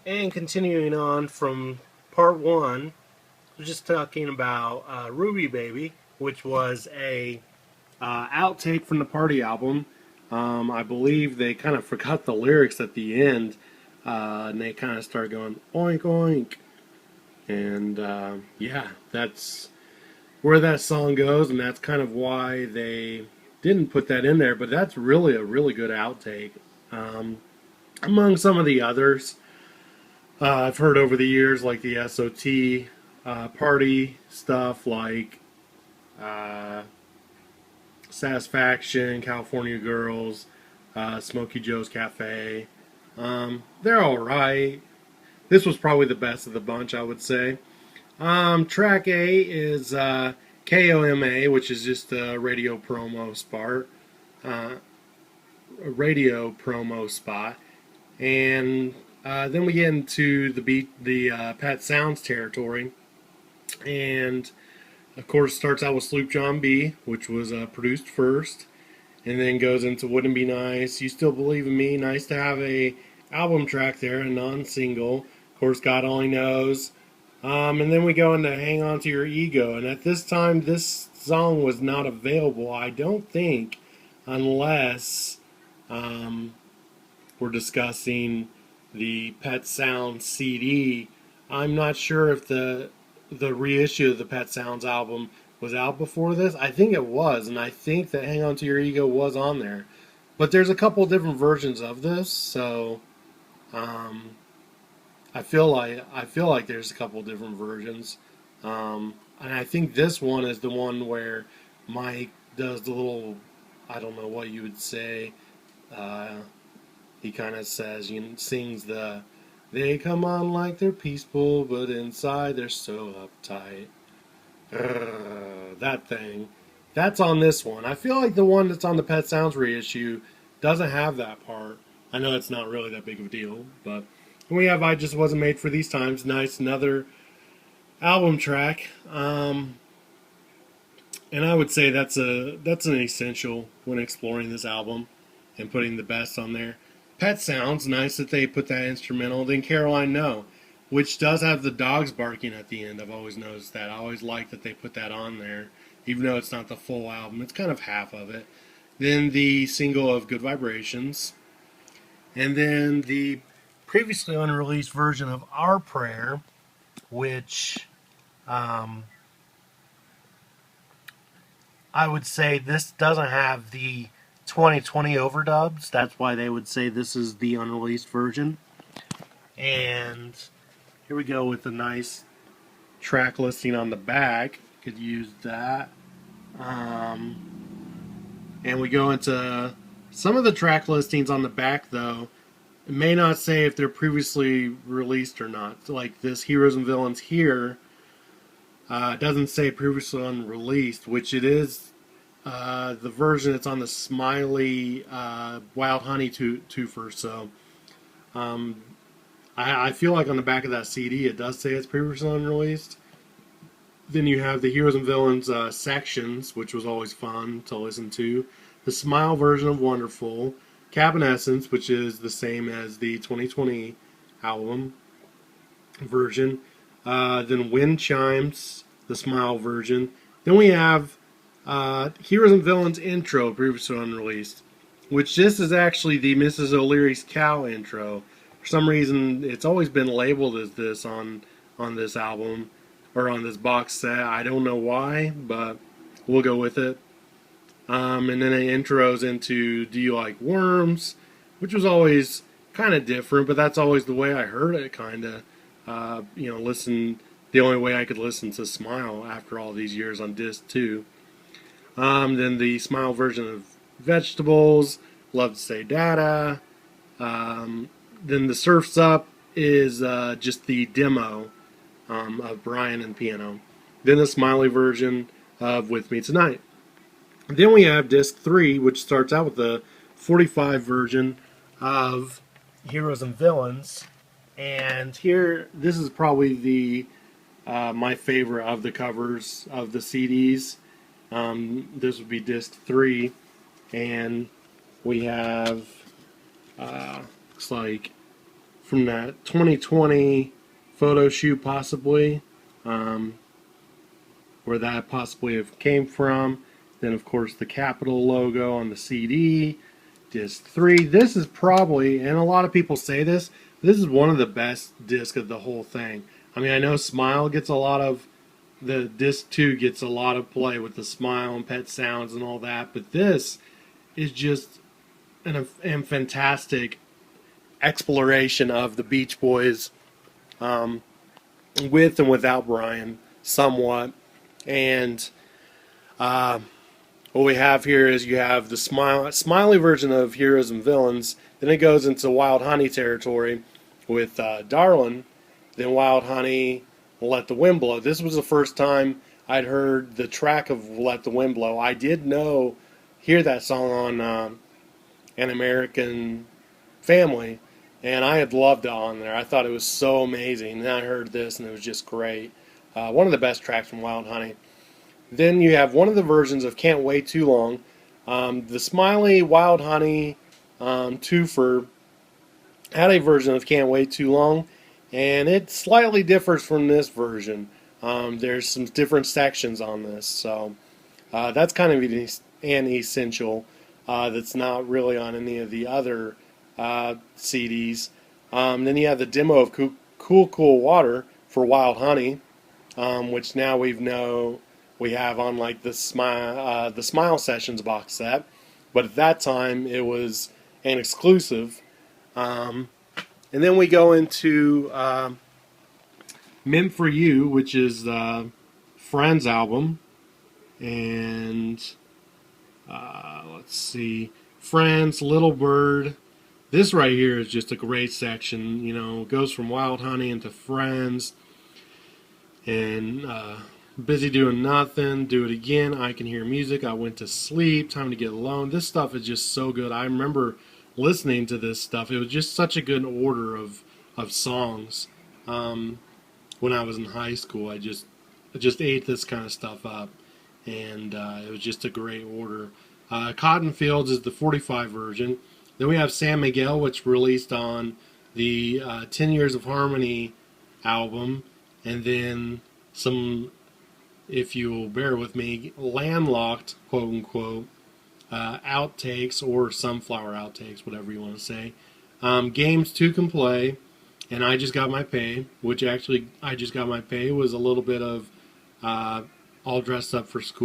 And continuing on from part one, we're just talking about Ruby Baby, which was a outtake from the Party album. I believe they kind of forgot the lyrics at the end, and they kind of started going oink oink, and yeah, that's where that song goes, and that's kind of why they didn't put that in there. But that's really a really good outtake. Um, Among some of the others, I've heard over the years, like the SOT party stuff, like uh, Satisfaction, California Girls, Smokey Joe's Cafe. They're all right. This was probably the best of the bunch, I would say. Track A is KOMA, which is just a radio promo spot. Uh, a radio promo spot, and then we get into the Pet Sounds territory, and of course starts out with Sloop John B, which was produced first, and then goes into Wouldn't It Be Nice, You Still Believe in Me, nice to have a album track there, a non-single. Of course, God Only Knows. And then we go into Hang On to Your Ego, and at this time, this song was not available, I don't think, unless um, we're discussing the Pet Sounds CD. I'm not sure if the reissue of the Pet Sounds album was out before this. I think it was, and I think that Hang On to Your Ego was on there. But there's a couple different versions of this, so um, I feel like there's a couple different versions. And I think this one is the one where Mike does the little, I don't know what you would say. Uh, he kind of says, sings the, they come on like they're peaceful, but inside they're so uptight. That thing. That's on this one. I feel like the one that's on the Pet Sounds reissue doesn't have that part. I know it's not really that big of a deal, but we have I Just Wasn't Made for These Times. Nice, another album track. And I would say that's an essential when exploring this album and putting the best on there. Pet Sounds, nice that they put that instrumental. Then Caroline No, which does have the dogs barking at the end. I've always noticed that. I always like that they put that on there, even though it's not the full album. It's kind of half of it. Then the single of Good Vibrations, and then the previously unreleased version of Our Prayer, which um, I would say this doesn't have the 2020 overdubs. That's why they would say this is the unreleased version. And here we go with a nice track listing on the back. Could use that. Um, and we go into some of the track listings on the back, though. It may not say if they're previously released or not. So like this Heroes and Villains here doesn't say previously unreleased, which it is the version that's on the Smiley Wild Honey twofer. So um, I feel like on the back of that CD it does say it's previously unreleased. Then you have the Heroes and Villains sections, which was always fun to listen to. The Smile version of Wonderful. Cabin Essence, which is the same as the 2020 album version. Then Wind Chimes, the Smile version. Then we have Heroes and Villains intro, previously unreleased, which this is actually the Mrs. O'Leary's Cow intro. For some reason, it's always been labeled as this on this album or on this box set. I don't know why, but we'll go with it. And then it intros into Do You Like Worms, which was always kind of different, but that's always the way I heard it, kind of. Listen, the only way I could listen to Smile after all these years on disc too. Then the Smile version of Vegetables, Love to Say Dada. Then the Surf's Up is just the demo of Brian and piano. Then the Smiley version of With Me Tonight. Then we have disc 3, which starts out with the 45 version of Heroes and Villains. And here, this is probably the my favorite of the covers of the CDs. This would be disc 3, and we have looks like from that 2020 photo shoot, possibly, um, where that possibly have came from. Then, of course, the Capitol logo on the CD. Disc 3. This is probably, and a lot of people say this is one of the best discs of the whole thing. I mean, I know Smile gets a lot of, the disc 2 gets a lot of play with the Smile and Pet Sounds and all that, but this is just a fantastic exploration of the Beach Boys, with and without Brian, somewhat. And what we have here is you have the Smiley version of Heroes and Villains. Then it goes into Wild Honey territory with Darlin'. Then Wild Honey, Let the Wind Blow. This was the first time I'd heard the track of Let the Wind Blow. I did hear that song on An American Family, and I had loved it on there. I thought it was so amazing. And then I heard this, and it was just great. One of the best tracks from Wild Honey. Then you have one of the versions of Can't Wait Too Long. The Smiley Wild Honey twofer had a version of Can't Wait Too Long, and it slightly differs from this version. There's some different sections on this, so that's kind of an essential that's not really on any of the other CDs. Then you have the demo of Cool Cool Water for Wild Honey, which now we have on like the Smile Sessions box set, but at that time it was an exclusive. And then we go into Meant for You, which is the Friends album, and let's see, Friends, Little Bird. This right here is just a great section. You know, it goes from Wild Honey into Friends, and Busy Doing Nothing, Do It Again, I Can Hear Music, I Went to Sleep, Time to Get Alone. This stuff is just so good. I remember listening to this stuff. It was just such a good order of songs. When I was in high school, I just ate this kind of stuff up, and it was just a great order. Cotton Fields is the 45 version. Then we have San Miguel, which released on the 10 Years of Harmony album, and then some, if you'll bear with me, landlocked, quote unquote, outtakes, or sunflower outtakes, whatever you want to say. Games 2 Can Play, and I Just Got My Pay, which actually I Just Got My Pay was a little bit of all dressed up for school.